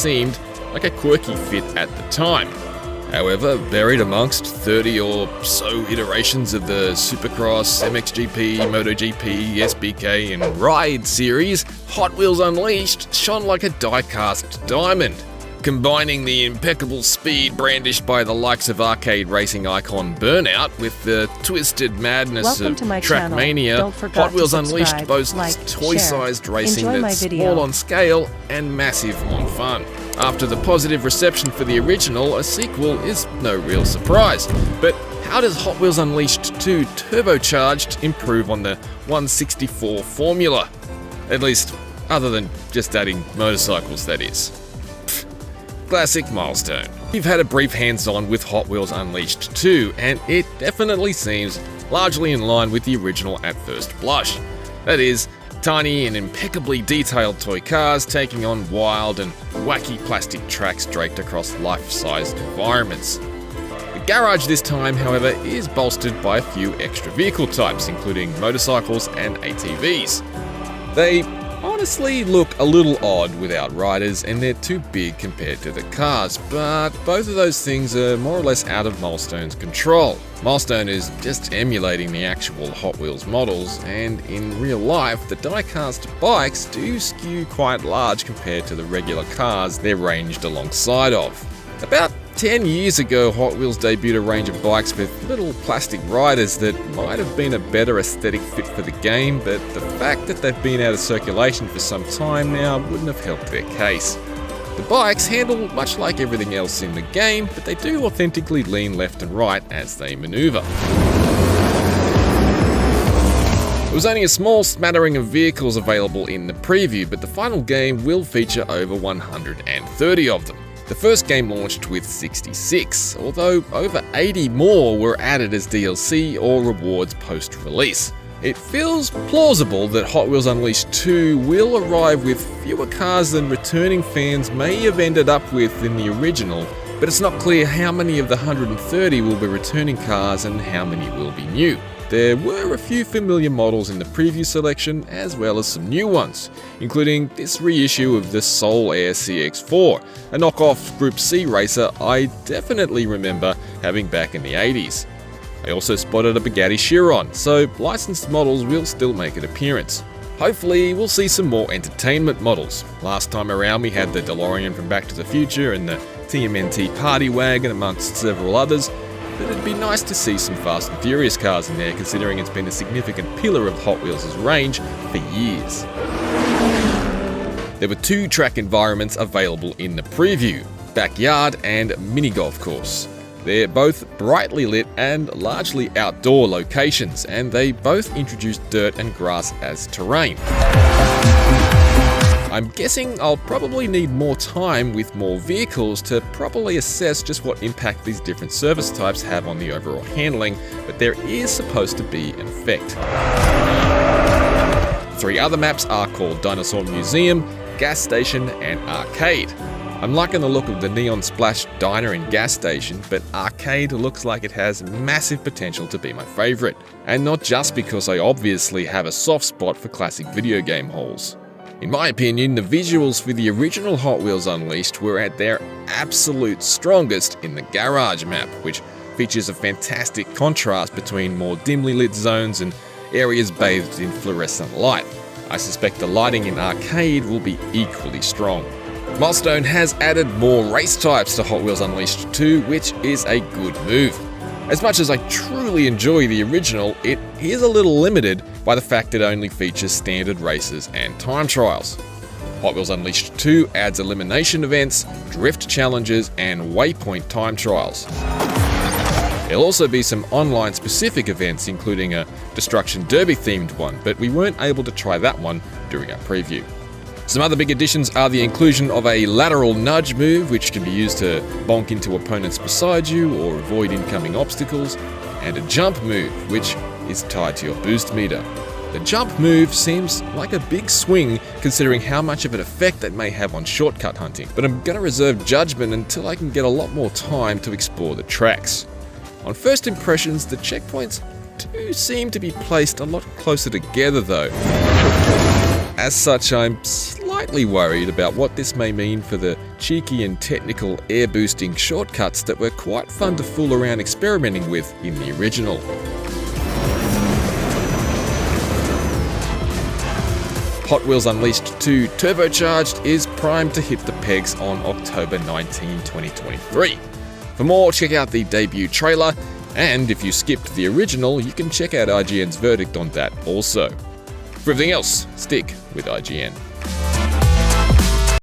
seemed like a quirky fit at the time. However, buried amongst 30 or so iterations of the Supercross, MXGP, MotoGP, SBK and Ride series, Hot Wheels Unleashed shone like a die-cast diamond. Combining the impeccable speed brandished by the likes of arcade racing icon Burnout with the twisted madness of Trackmania, Hot Wheels Unleashed boasts toy-sized racing that's small on scale and massive on fun. After the positive reception for the original, a sequel is no real surprise. But how does Hot Wheels Unleashed 2 Turbocharged improve on the 1/64 formula? At least, other than just adding motorcycles, that is. Classic milestone. We've had a brief hands-on with Hot Wheels Unleashed 2, and it definitely seems largely in line with the original at first blush. That is, tiny and impeccably detailed toy cars taking on wild and wacky plastic tracks draped across life-sized environments. The garage this time, however, is bolstered by a few extra vehicle types, including motorcycles and ATVs. They honestly look a little odd without riders, and they're too big compared to the cars, but both of those things are more or less out of Milestone's control. Milestone is just emulating the actual Hot Wheels models, and in real life, the die-cast bikes do skew quite large compared to the regular cars they're ranged alongside of. About 10 years ago, Hot Wheels debuted a range of bikes with little plastic riders that might have been a better aesthetic fit for the game, but the fact that they've been out of circulation for some time now wouldn't have helped their case. The bikes handle much like everything else in the game, but they do authentically lean left and right as they maneuver. There was only a small smattering of vehicles available in the preview, but the final game will feature over 130 of them. The first game launched with 66, although over 80 more were added as DLC or rewards post-release. It feels plausible that Hot Wheels Unleashed 2 will arrive with fewer cars than returning fans may have ended up with in the original, but it's not clear how many of the 130 will be returning cars and how many will be new. There were a few familiar models in the preview selection, as well as some new ones, including this reissue of the Soul Air CX-4, a knockoff Group C racer I definitely remember having back in the 80s. I also spotted a Bugatti Chiron, so licensed models will still make an appearance. Hopefully, we'll see some more entertainment models. Last time around we had the DeLorean from Back to the Future and the TMNT Party Wagon amongst several others, but it'd be nice to see some Fast and Furious cars in there, considering it's been a significant pillar of Hot Wheels' range for years. There were 2 track environments available in the preview, Backyard and Mini Golf Course. They're both brightly lit and largely outdoor locations, and they both introduced dirt and grass as terrain. I'm guessing I'll probably need more time with more vehicles to properly assess just what impact these different service types have on the overall handling, but there is supposed to be an effect. 3 other maps are called Dinosaur Museum, Gas Station, and Arcade. I'm liking the look of the neon splash diner and gas station, but Arcade looks like it has massive potential to be my favourite, and not just because I obviously have a soft spot for classic video game halls. In my opinion, the visuals for the original Hot Wheels Unleashed were at their absolute strongest in the garage map, which features a fantastic contrast between more dimly lit zones and areas bathed in fluorescent light. I suspect the lighting in Arcade will be equally strong. Milestone has added more race types to Hot Wheels Unleashed 2, which is a good move. As much as I truly enjoy the original, it is a little limited by the fact it only features standard races and time trials. Hot Wheels Unleashed 2 adds elimination events, drift challenges, and waypoint time trials. There'll also be some online specific events, including a Destruction Derby themed one, but we weren't able to try that one during our preview. Some other big additions are the inclusion of a lateral nudge move, which can be used to bonk into opponents beside you or avoid incoming obstacles, and a jump move, which is tied to your boost meter. The jump move seems like a big swing considering how much of an effect that may have on shortcut hunting, but I'm going to reserve judgment until I can get a lot more time to explore the tracks. On first impressions, the checkpoints do seem to be placed a lot closer together though. As such, I'm slightly worried about what this may mean for the cheeky and technical air boosting shortcuts that were quite fun to fool around experimenting with in the original. Hot Wheels Unleashed 2 Turbocharged is primed to hit the pegs on October 19, 2023. For more, check out the debut trailer, and if you skipped the original, you can check out IGN's verdict on that also. For everything else, stick with IGN.